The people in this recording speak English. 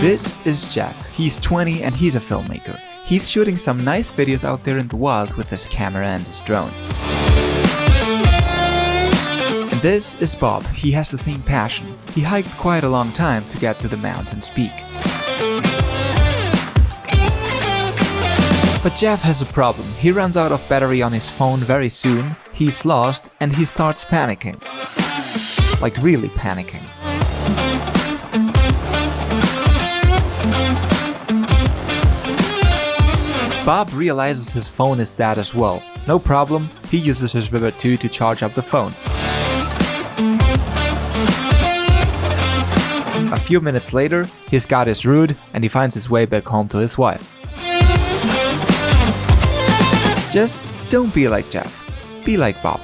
This is Jeff. He's 20 and he's a filmmaker. He's shooting some nice videos out there in the wild with his camera and his drone. And this is Bob. He has the same passion. He hiked quite a long time to get to the mountain's peak. But Jeff has a problem. He runs out of battery on his phone very soon, he's lost, and he starts panicking. Like really panicking. Bob realizes his phone is dead as well. No problem, he uses his River 2 to charge up the phone. A few minutes later, he's got his route and he finds his way back home to his wife. Just don't be like Jeff. Be like Bob.